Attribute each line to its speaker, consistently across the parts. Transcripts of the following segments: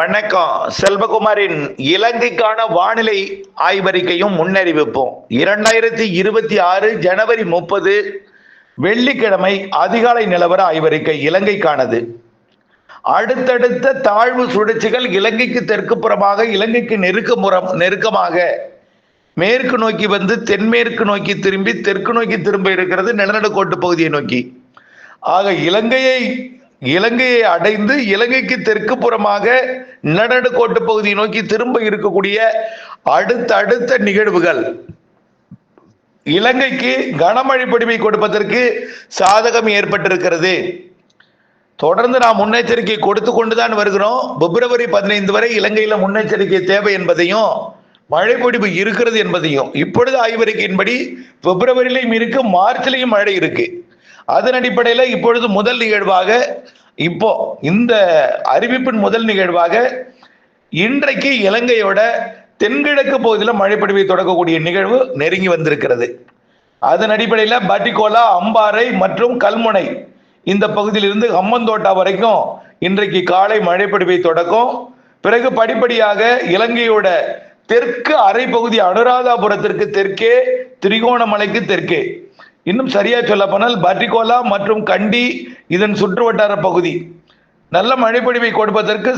Speaker 1: வணக்கம். செல்வகுமாரின் இலங்கைக்கான வானிலை ஆய்வறிக்கையும் முன்னறிவிப்போம். 2026 ஜனவரி 30 வெள்ளிக்கிழமை அதிகாலை நிலவர ஆய்வறிக்கை இலங்கைக்கானது. அடுத்தடுத்த தாழ்வு சுழற்சிகள் இலங்கைக்கு தெற்கு புறமாக, இலங்கைக்கு நெருக்கமாக மேற்கு நோக்கி வந்து தென்மேற்கு நோக்கி திரும்பி தெற்கு நோக்கி திரும்ப இருக்கிறது, நிலநடுக்கோட்டு பகுதியை நோக்கி. ஆக இலங்கையை அடைந்து இலங்கைக்கு தெற்கு புறமாக நிலநடுக்கோட்டு பகுதியை நோக்கி திரும்ப இருக்கக்கூடிய அடுத்த நிகழ்வுகள் இலங்கைக்கு கனமழை பொழிவை கொடுப்பதற்கு சாதகம் ஏற்பட்டிருக்கிறது. தொடர்ந்து நாம் முன்னெச்சரிக்கை கொடுத்து கொண்டுதான் வருகிறோம். பிப்ரவரி 15 வரை இலங்கையில முன்னெச்சரிக்கை தேவை என்பதையும், மழை பொழிவு இருக்கிறது என்பதையும், இப்பொழுது ஆய்வறிக்கையின்படி பிப்ரவரியிலையும் இருக்கு, மார்ச்லையும் மழை இருக்கு. அதன் அடிப்படையில் இப்பொழுது முதல் நிகழ்வாக, இப்போ இந்த அறிவிப்பின் முதல் நிகழ்வாக இன்றைக்கு இலங்கையோட தென்கிழக்கு பகுதியில் மழைப்பொழிவை தொடங்கக்கூடிய நிகழ்வு நெருங்கி வந்திருக்கிறது. அதன் அடிப்படையில் பட்டிகோலா, அம்பாறை மற்றும் கல்முனை இந்த பகுதியிலிருந்து ஹம்மந்தோட்டா வரைக்கும் இன்றைக்கு காலை மழைப்பொழிவை தொடக்கும். பிறகு படிப்படியாக இலங்கையோட தெற்கு அரை பகுதி அனுராதாபுரத்திற்கு தெற்கே, திரிகோணமலைக்கு தெற்கே, இன்னும் சரியா சொல்ல போனால் பட்டிகோலா மற்றும் கண்டி இதன் சுற்று வட்டார பகுதி நல்ல மழைப்பொழிவை கொடுப்பதற்கு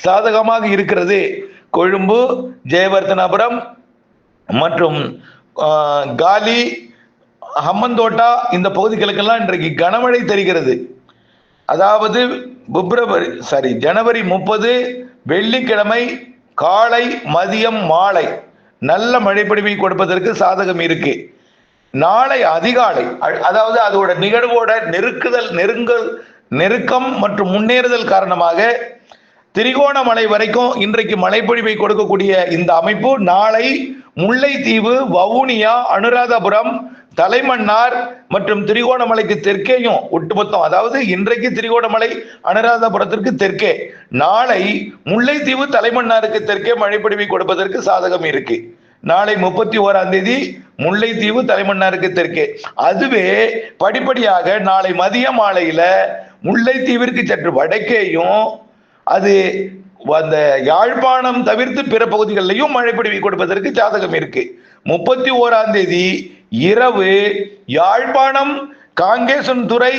Speaker 1: சாதகமாக இருக்கிறது. கொழும்பு, ஜெயவர்தனபுரம் மற்றும் காலி, ஹம்மந்தோட்டா இந்த பகுதிகளுக்கெல்லாம் இன்றைக்கு கனமழை தெரிகிறது. அதாவது ஜனவரி 30 வெள்ளிக்கிழமை காலை, மதியம், மாலை நல்ல மழைப்பொழிவை கொடுப்பதற்கு சாதகம் இருக்கு. நாளை அதிகாலை, அதாவது அதோட நிகழ்வோட நெருக்கம் மற்றும் முன்னேறுதல் காரணமாக திரிகோணமலை வரைக்கும் இன்றைக்கு மழைப்பொழிவை கொடுக்கக்கூடிய இந்த அமைப்பு நாளை முல்லைத்தீவு, வவுனியா, அனுராதபுரம், தலைமன்னார் மற்றும் திரிகோணமலைக்கு தெற்கேயும் ஒட்டுமொத்தம், அதாவது இன்றைக்கு திரிகோணமலை அனுராதபுரத்திற்கு தெற்கே, நாளை முல்லைத்தீவு, தலைமன்னாருக்கு தெற்கே மழைப்பொழிவை கொடுப்பதற்கு சாதகம் இருக்கு. நாளை 31ஆம் தேதி முல்லைத்தீவு, தலைமன்னாருக்கு தெற்கே. அதுவே படிப்படியாக நாளை மதிய மாலையில முல்லைத்தீவிற்கு சற்று வடக்கேயும், அது அந்த யாழ்ப்பாணம் தவிர்த்து பிற பகுதிகளிலையும் மழைப்பொழிவை கொடுப்பதற்கு சாதகம் இருக்கு. 31ஆம் தேதி இரவு யாழ்ப்பாணம், காங்கேசன்துறை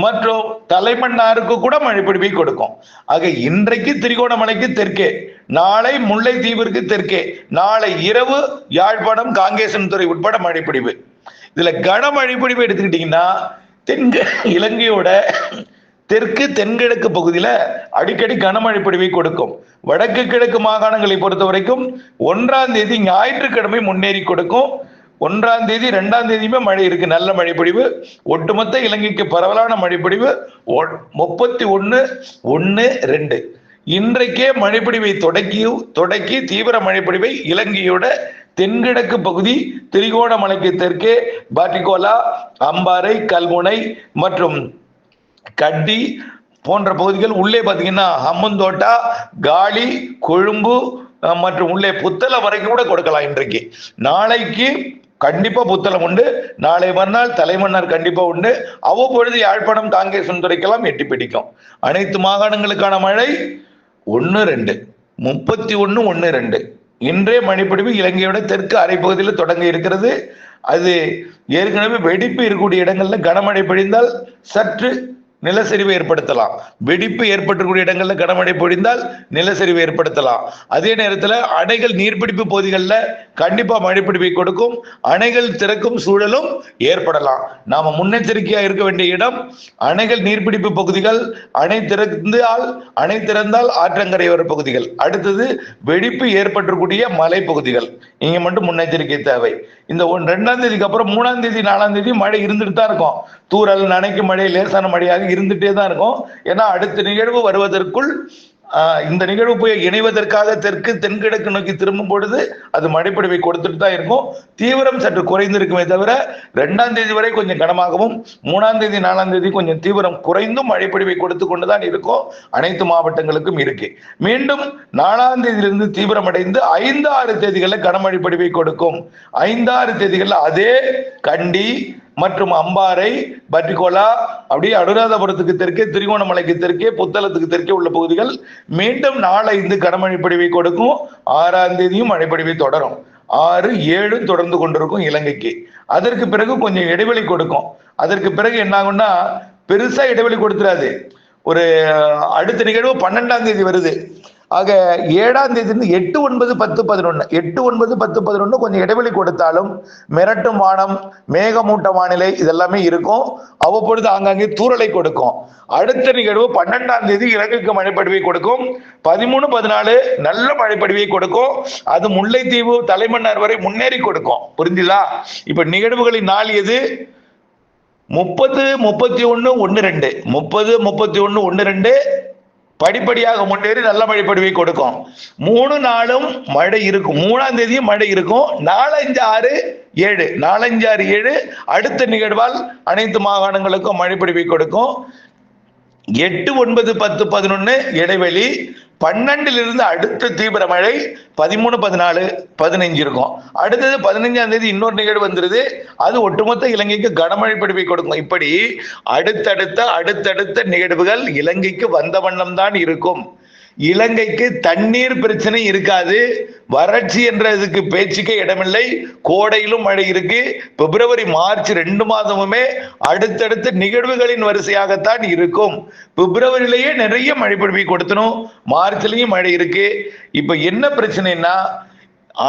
Speaker 1: மற்றும் தலைமன்னாருக்கு கூட மழைப்பொழிவை கொடுக்கும். ஆக இன்றைக்கு திரிகோணமலைக்கு தெற்கே, நாளை முல்லைத்தீவிற்கு தெற்கே, நாளை இரவு யாழ்ப்பாணம், காங்கேசன்துறை உட்பட மழைப்பொழிவு. இதுல கனமழைப்பொழிவு எடுத்துக்கிட்டீங்கன்னா இலங்கையோட தெற்கு தென்கிழக்கு பகுதியில அடிக்கடி கனமழை பொழிவை கொடுக்கும். வடக்கு கிழக்கு மாகாணங்களை பொறுத்த வரைக்கும் 1ஆம் தேதி ஞாயிற்றுக்கிழமை முன்னேறி கொடுக்கும். 1ஆம் தேதி 2ஆம் தேதியுமே மழை இருக்கு, நல்ல மழைப்பொழிவு. ஒட்டுமொத்த இலங்கைக்கு பரவலான மழைப்பொழிவு 31/1/2 இன்றைக்கே மழைப்பொழிவை தொடக்கி தீவிர மழைப்பொழிவை இலங்கையோட தென்கிழக்கு பகுதி, திரிகோணமலைக்கு தெற்கே பாட்டிகோலா, அம்பாறை, கல்முனை மற்றும் கண்டி போன்ற பகுதிகள், உள்ளே பார்த்தீங்கன்னா ஹம்மந்தோட்டா, காலி, கொழும்பு மற்றும் உள்ளே புத்தளம் வரைக்கும் கூட கொடுக்கலாம். இன்றைக்கு நாளைக்கு கண்டிப்பா புத்தளம் உண்டு, நாளை மறுநாள் தலைமன்னார் கண்டிப்பா உண்டு. அவ்வப்பொழுது யாழ்ப்பாணம், காங்கேசன்துறைக்கெல்லாம் எட்டி பிடிக்கும். அனைத்து மாகாணங்களுக்கான மழை 1-2 31/1/2 இன்றே மழைப்பொழிவு இலங்கையோட தெற்கு அரை பகுதியில் தொடங்க இருக்கிறது. அது ஏற்கனவே வெடிப்பு இருக்கக்கூடிய இடங்கள்ல கனமழை பொழிந்தால் சற்று நிலச்சரிவு ஏற்படுத்தலாம். வெடிப்பு ஏற்பட்டிருக்கூடிய இடங்கள்ல கனமழை பொழிந்தால் நிலச்சரிவு ஏற்படுத்தலாம். அதே நேரத்தில் அணைகள் நீர்பிடிப்பு பகுதிகளில் கண்டிப்பா மழைப்பொழிவை கொடுக்கும். அணைகள் திறக்கும் சூழலும் ஏற்படலாம். நாம முன்னெச்சரிக்கையா இருக்க வேண்டிய இடம் அணைகள் நீர்பிடிப்பு பகுதிகள், அணை திறந்தால் ஆற்றங்கரையோர பகுதிகள், அடுத்தது வெடிப்பு ஏற்பட்டிருக்கூடிய மலை பகுதிகள். இங்க மட்டும் முன்னெச்சரிக்கை தேவை. இந்த 2ஆம் தேதிக்கு அப்புறம் 3ஆம் தேதி 4ஆம் தேதி மழை இருந்துட்டு தான் இருக்கும். தூறல், நனைக்கும் மழை, லேசான மழையாக இருந்துட்டே தான் இருக்கும். ஏன்னா அடுத்த நிகழ்வு வருவதற்குள், இந்த நிகழ்வு போய் இணைவதற்காக தென்கிழக்கு நோக்கி திரும்பும் பொழுது அது மழைப்பொழிவை கொடுத்துட்டு தான் இருக்கும். தீவிரம் சற்று குறைந்திருக்குமே தவிர 2ஆம் தேதி வரை கொஞ்சம் கனமாகவும், 3ஆம் தேதி 4ஆம் தேதி கொஞ்சம் தீவிரம் குறைந்தும் மழைப்பொழிவை கொடுத்து கொண்டுதான் இருக்கும். அனைத்து மாவட்டங்களுக்கும் இருக்கு. மீண்டும் 4ஆம் தேதியிலிருந்து தீவிரமடைந்து 5-6 தேதிகளில் கனமழை பொழிவை கொடுக்கும். 5-6 தேதிகளில் அதே கண்டி, மற்றும் அம்பாறை, பட்டிகோலா, அப்படியே அனுராதபுரத்துக்கு தெற்கே, திருகோணமலைக்கு தெற்கே, புத்தளத்துக்கு தெற்கே உள்ள பகுதிகள் மீண்டும் 4-5 கனமழை பொழிவை கொடுக்கும். 6ஆம் தேதியும் மழைப்பொழிவை தொடரும். 6, 7 தொடர்ந்து கொண்டிருக்கும் இலங்கைக்கு. அதற்கு பிறகு கொஞ்சம் இடைவெளி கொடுக்கும். அதற்கு பிறகு என்ன ஆகும்னா, பெருசா இடைவெளி கொடுத்துறாது. ஒரு அடுத்த நிகழ்வு 12ஆம் தேதி வருது. ஆக 7ஆம் தேதி 8, 9, 10, 11 8, 9, 10, 11 கொஞ்சம் இடைவெளி கொடுத்தாலும் மிரட்டும் வானம், மேகமூட்ட வானிலை இதெல்லாமே இருக்கும். அவ்வப்பொழுது ஆங்காங்கே தூறலை கொடுக்கும். அடுத்த நிகழ்வு 12ஆம் தேதி இலங்கைக்கு மழைப்பொழிவை கொடுக்கும். 13, 14 நல்ல மழைப்பொழிவை கொடுக்கும். அது முல்லைத்தீவு, தலைமன்னார் வரை முன்னேறி கொடுக்கும். புரிஞ்சுதா? இப்ப நிகழ்வுகளின் நாள் எது? 30, 31, 1, 2 30, 31, 1, 2 படிப்படியாக முன்னேறி நல்ல மழைப்பொழிவை கொடுக்கும். 3 நாளும் மழை இருக்கும். 3ஆம் தேதியும் மழை இருக்கும். 4, 5, 6, 7 4, 5, 6, 7 அடுத்த நிகழ்வால் அனைத்து மாகாணங்களுக்கும் மழைப்பொழிவை கொடுக்கும். 8, 9, 10, 11 இடைவெளி. 12 அடுத்த தீவிர மழை 13, 14, 15 இருக்கும். அடுத்தது 15ஆம் தேதி இன்னொரு நிகழ்வு வந்துருது. அது ஒட்டுமொத்த இலங்கைக்கு கனமழை பொழிவை கொடுக்கும். இப்படி அடுத்தடுத்த நிகழ்வுகள் இலங்கைக்கு வந்த வண்ணம் தான் இருக்கும். இலங்கைக்கு தண்ணீர் பிரச்சனை இருக்காது. வறட்சி என்றதுக்கு பேச்சுக்கே இடமில்லை. கோடையிலும் மழை இருக்கு. பிப்ரவரி, மார்ச் 2 மாதமுமே அடுத்தடுத்த நிகழ்வுகளின் வரிசையாகத்தான் இருக்கும். பிப்ரவரியிலேயே நிறைய மழை பொழிவை கொடுத்தனும். மார்ச்லயும் மழை இருக்கு. இப்ப என்ன பிரச்சனைனா,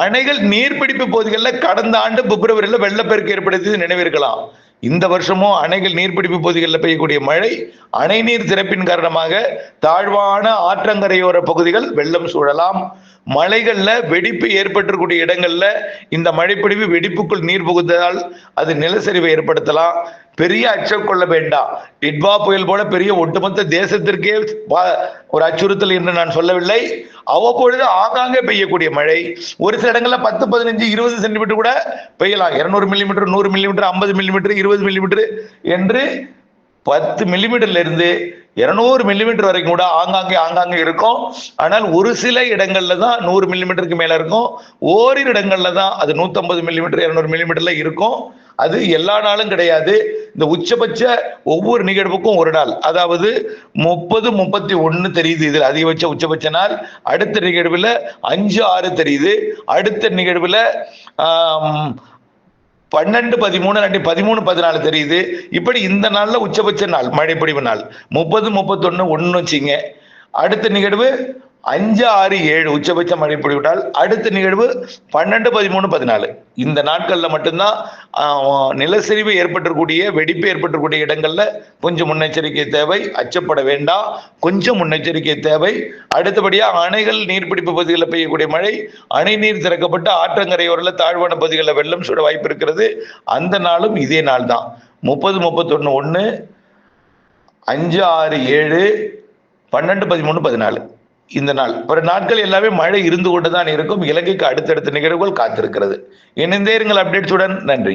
Speaker 1: அணைகள் நீர்பிடிப்பு பகுதிகளில் கடந்த ஆண்டு பிப்ரவரியில் வெள்ளப்பெருக்கு ஏற்படுத்தி நினைவிருக்கலாம். இந்த வருஷமும் அணைகள் நீர்பிடிப்பு பகுதிகளில் பெய்யக்கூடிய மழை, அணை நீர் திறப்பின் காரணமாக தாழ்வான ஆற்றங்கரையோர பகுதிகள் வெள்ளம் சூழலாம். மலைகள்ல வெடிப்பு ஏற்பட்டிருக்கூடிய இடங்கள்ல இந்த மழைப்பொழிவு வெடிப்புக்குள் நீர் புகுந்ததால் அது நிலச்சரிவை ஏற்படுத்தலாம். பெரிய அச்சம் கொள்ள வேண்டாம். டிட்வா புயல் போல பெரிய ஒட்டுமொத்த தேசத்திற்கே ஒரு அச்சுறுத்தல் என்று நான் சொல்லவில்லை. அவ்வப்பொழுது ஆங்காங்கே பெய்யக்கூடிய மழை ஒரு சில இடங்கள்ல 10, 15, 20 சென்டிமீட்டர் கூட பெய்யலாம். 200 மில்லிமீட்டர், 100 மில்லிமீட்டர், 50 மில்லிமீட்டர், 20 மில்லிமீட்டர் என்று 10 மில்லிமீட்டர்ல இருந்து 200 மில்லிமீட்டர் வரைக்கும் கூட ஆங்காங்கே இருக்கும். ஆனால் ஒரு சில இடங்கள்ல தான் 100 மில்லிமீட்டருக்கு மேல இருக்கும். ஓரிரு இடங்கள்ல தான் அது 150 மில்லிமீட்டர், 200 மில்லிமீட்டர்ல இருக்கும். அது எல்லா நாளும் கிடையாது. இந்த உச்சபட்ச ஒவ்வொரு நிகழ்வுக்கும் ஒரு நாள், அதாவது 30, 31 தெரியுது. இதில் அதிகபட்ச உச்சபட்ச நாள். அடுத்த நிகழ்வுல 5, 6 தெரியுது. அடுத்த நிகழ்வுல 12, 13, 13, 14 தெரியுது. இப்படி இந்த நாள்ல உச்சபட்ச நாள் மழைப்பொழிவு நாள் 30, 31, 1 வச்சுங்க. அடுத்த நிகழ்வு 5, 6, 7 உச்சபட்ச மழை பொழிவிட்டால் அடுத்த நிகழ்வு 12, 13, 14 இந்த நாட்கள்ல மட்டும்தான் நிலச்சரிவு ஏற்பட்டிருக்கூடிய, வெடிப்பு ஏற்பட்டிருக்கூடிய இடங்கள்ல கொஞ்சம் முன்னெச்சரிக்கை தேவை. அச்சப்பட வேண்டாம், கொஞ்சம் முன்னெச்சரிக்கை தேவை. அடுத்தபடியா அணைகள் நீர்பிடிப்பு பகுதிகளில் பெய்யக்கூடிய மழை, அணை நீர் திறக்கப்பட்டு ஆற்றங்கரையோரில் தாழ்வான பகுதிகளில் வெள்ளம் சூட வாய்ப்பு இருக்கிறது. அந்த நாளும் இதே நாள் தான். 30, 31, 1, 5, 6, 7, 12, 13, 14 இந்த நாள். பிற நாட்கள் எல்லாமே மழை இருந்து கொண்டுதான் இருக்கும். இலங்கைக்கு அடுத்தடுத்த நிகழ்வுகள் காத்திருக்கிறது. இணைந்தே இருங்கள் அப்டேட்ஸுடன். நன்றி.